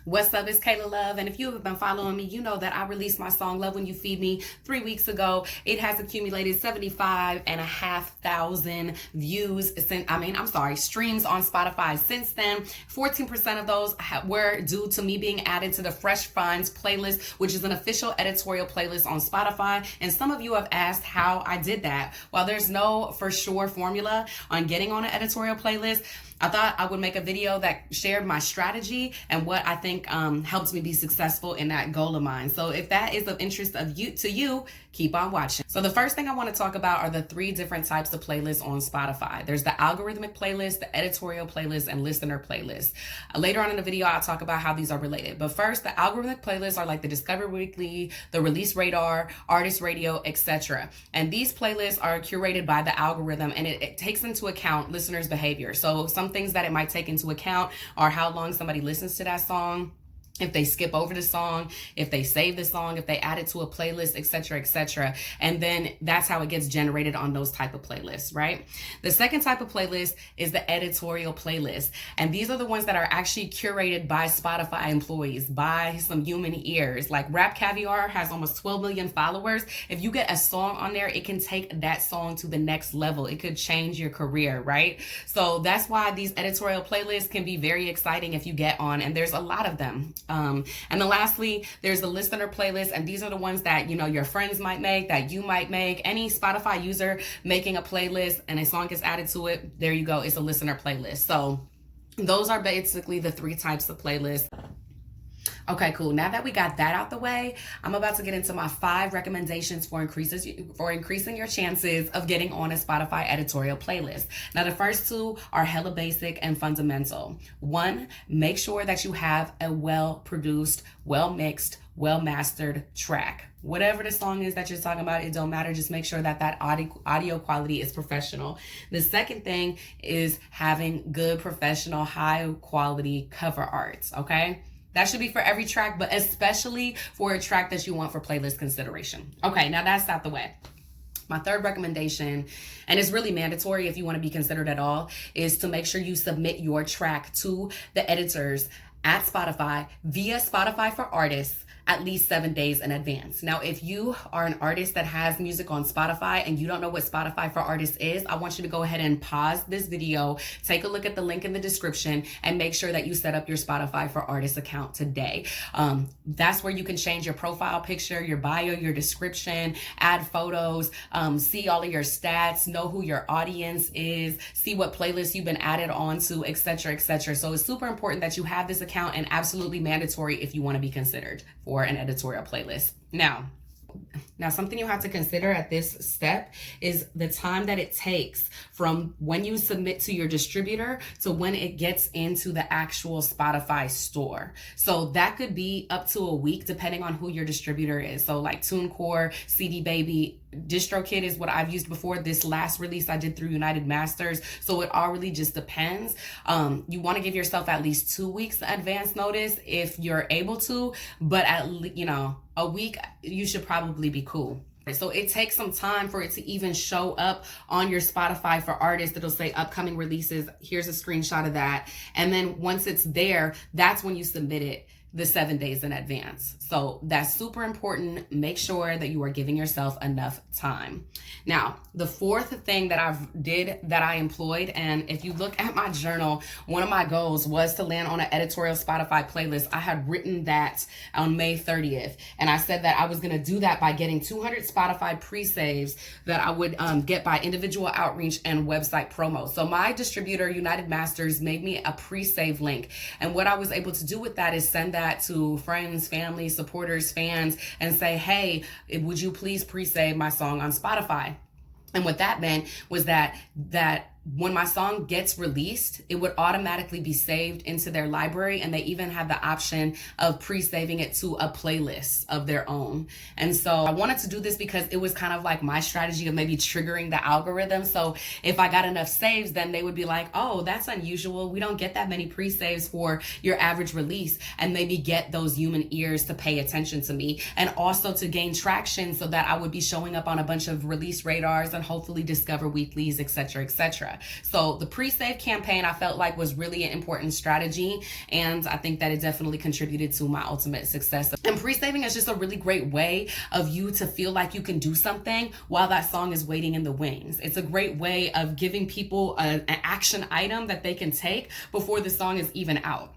What's up, it's Kayla Love, and if you have been following me, you know that I released my song Love When You Feed Me 3 weeks ago. It has accumulated 75,500 views streams on Spotify since then. 14% of those were due to me being added to the Fresh Finds playlist, which is an official editorial playlist on Spotify. And some of you have asked how I did that. While there's no for sure formula on getting on an editorial playlist, I thought I would make a video that shared my strategy and what I think helps me be successful in that goal of mine. So if that is of interest to you, keep on watching. So the first thing I want to talk about are the 3 different types of playlists on Spotify. There's the algorithmic playlist, the editorial playlist, and listener playlist. Later on in the video, I'll talk about how these are related. But first, the algorithmic playlists are like the Discover Weekly, the Release Radar, Artist Radio, etc. And these playlists are curated by the algorithm, and it takes into account listeners' behavior. So some things that it might take into account are how long somebody listens to that song, if they skip over the song, if they save the song, if they add it to a playlist, etc., etc. And then that's how it gets generated on those type of playlists, right? The second type of playlist is the editorial playlist. And these are the ones that are actually curated by Spotify employees, by some human ears. Like Rap Caviar has almost 12 million followers. If you get a song on there, it can take that song to the next level. It could change your career, right? So that's why these editorial playlists can be very exciting if you get on, and there's a lot of them. And then lastly, there's the listener playlist, and these are the ones that, you know, your friends might make, that you might make. Any Spotify user making a playlist and a song gets added to it, there you go, it's a listener playlist. So those are basically the 3 types of playlists. Okay, cool. Now that we got that out the way, I'm about to get into my 5 recommendations for increasing your chances of getting on a Spotify editorial playlist. Now, the first 2 are hella basic and fundamental. 1, make sure that you have a well-produced, well-mixed, well-mastered track. Whatever the song is that you're talking about, it don't matter. Just make sure that audio quality is professional. The second thing is having good, professional, high quality cover arts, okay? That should be for every track, but especially for a track that you want for playlist consideration. Okay, now that's out the way. My third recommendation, and it's really mandatory if you want to be considered at all, is to make sure you submit your track to the editors at Spotify via Spotify for Artists at least 7 days in advance. Now, if you are an artist that has music on Spotify and you don't know what Spotify for Artists is, I want you to go ahead and pause this video, take a look at the link in the description, and make sure that you set up your Spotify for Artists account today. That's where you can change your profile picture, your bio, your description, add photos, see all of your stats, know who your audience is, see what playlists you've been added onto, etc., etc. So it's super important that you have this account, and absolutely mandatory if you want to be considered for an editorial playlist. Now, something you have to consider at this step is the time that it takes from when you submit to your distributor to when it gets into the actual Spotify store. So that could be up to a week depending on who your distributor is. So like TuneCore, CD Baby, DistroKid is what I've used before. This last release I did through United Masters. So it all really just depends. You want to give yourself at least 2 weeks advance notice if you're able to, but at least, a week, you should probably be cool. So it takes some time for it to even show up on your Spotify for Artists. It'll say upcoming releases. Here's a screenshot of that. And then once it's there, that's when you submit it the 7 days in advance. So that's super important. Make sure that you are giving yourself enough time. Now, the 4th thing that I employed, and if you look at my journal, one of my goals was to land on an editorial Spotify playlist. I had written that on May 30th, and I said that I was gonna do that by getting 200 Spotify pre-saves that I would get by individual outreach and website promo. So my distributor, United Masters, made me a pre-save link. And what I was able to do with that is send that to friends, family, supporters, fans, and say, hey, would you please pre-save my song on Spotify? And what that meant was that when my song gets released, it would automatically be saved into their library, and they even have the option of pre-saving it to a playlist of their own. And so I wanted to do this because it was kind of like my strategy of maybe triggering the algorithm. So if I got enough saves, then they would be like, oh, that's unusual. We don't get that many pre-saves for your average release, and maybe get those human ears to pay attention to me, and also to gain traction so that I would be showing up on a bunch of release radars and hopefully Discover Weeklies, etc., etc. etc. So the pre-save campaign I felt like was really an important strategy, and I think that it definitely contributed to my ultimate success. And pre-saving is just a really great way of you to feel like you can do something while that song is waiting in the wings. It's a great way of giving people an action item that they can take before the song is even out.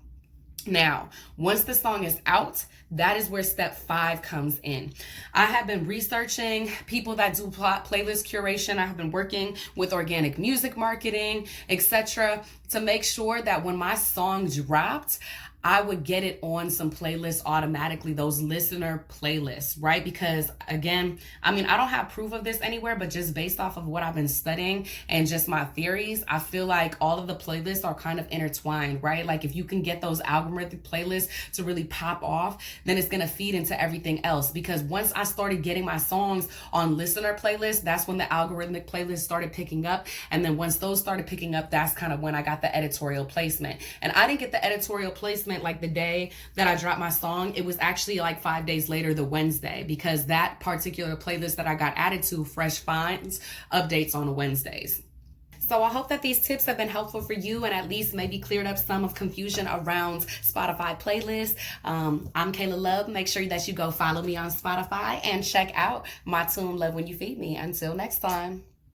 Now, once the song is out, that is where step 5 comes in. I have been researching people that do playlist curation. I have been working with organic music marketing, etc., to make sure that when my song dropped, I would get it on some playlists automatically, those listener playlists, right? Because again, I mean, I don't have proof of this anywhere, but just based off of what I've been studying and just my theories, I feel like all of the playlists are kind of intertwined, right? Like if you can get those algorithmic playlists to really pop off, then it's gonna feed into everything else. Because once I started getting my songs on listener playlists, that's when the algorithmic playlists started picking up. And then once those started picking up, that's kind of when I got the editorial placement. And I didn't get the editorial placement like the day that I dropped my song. It was actually like 5 days later, the Wednesday, because that particular playlist that I got added to, Fresh Finds, updates on Wednesdays. So I hope that these tips have been helpful for you and at least maybe cleared up some of confusion around Spotify playlists. I'm Kayla Love. Make sure that you go follow me on Spotify and check out my tune Love When You Feed Me. Until next time.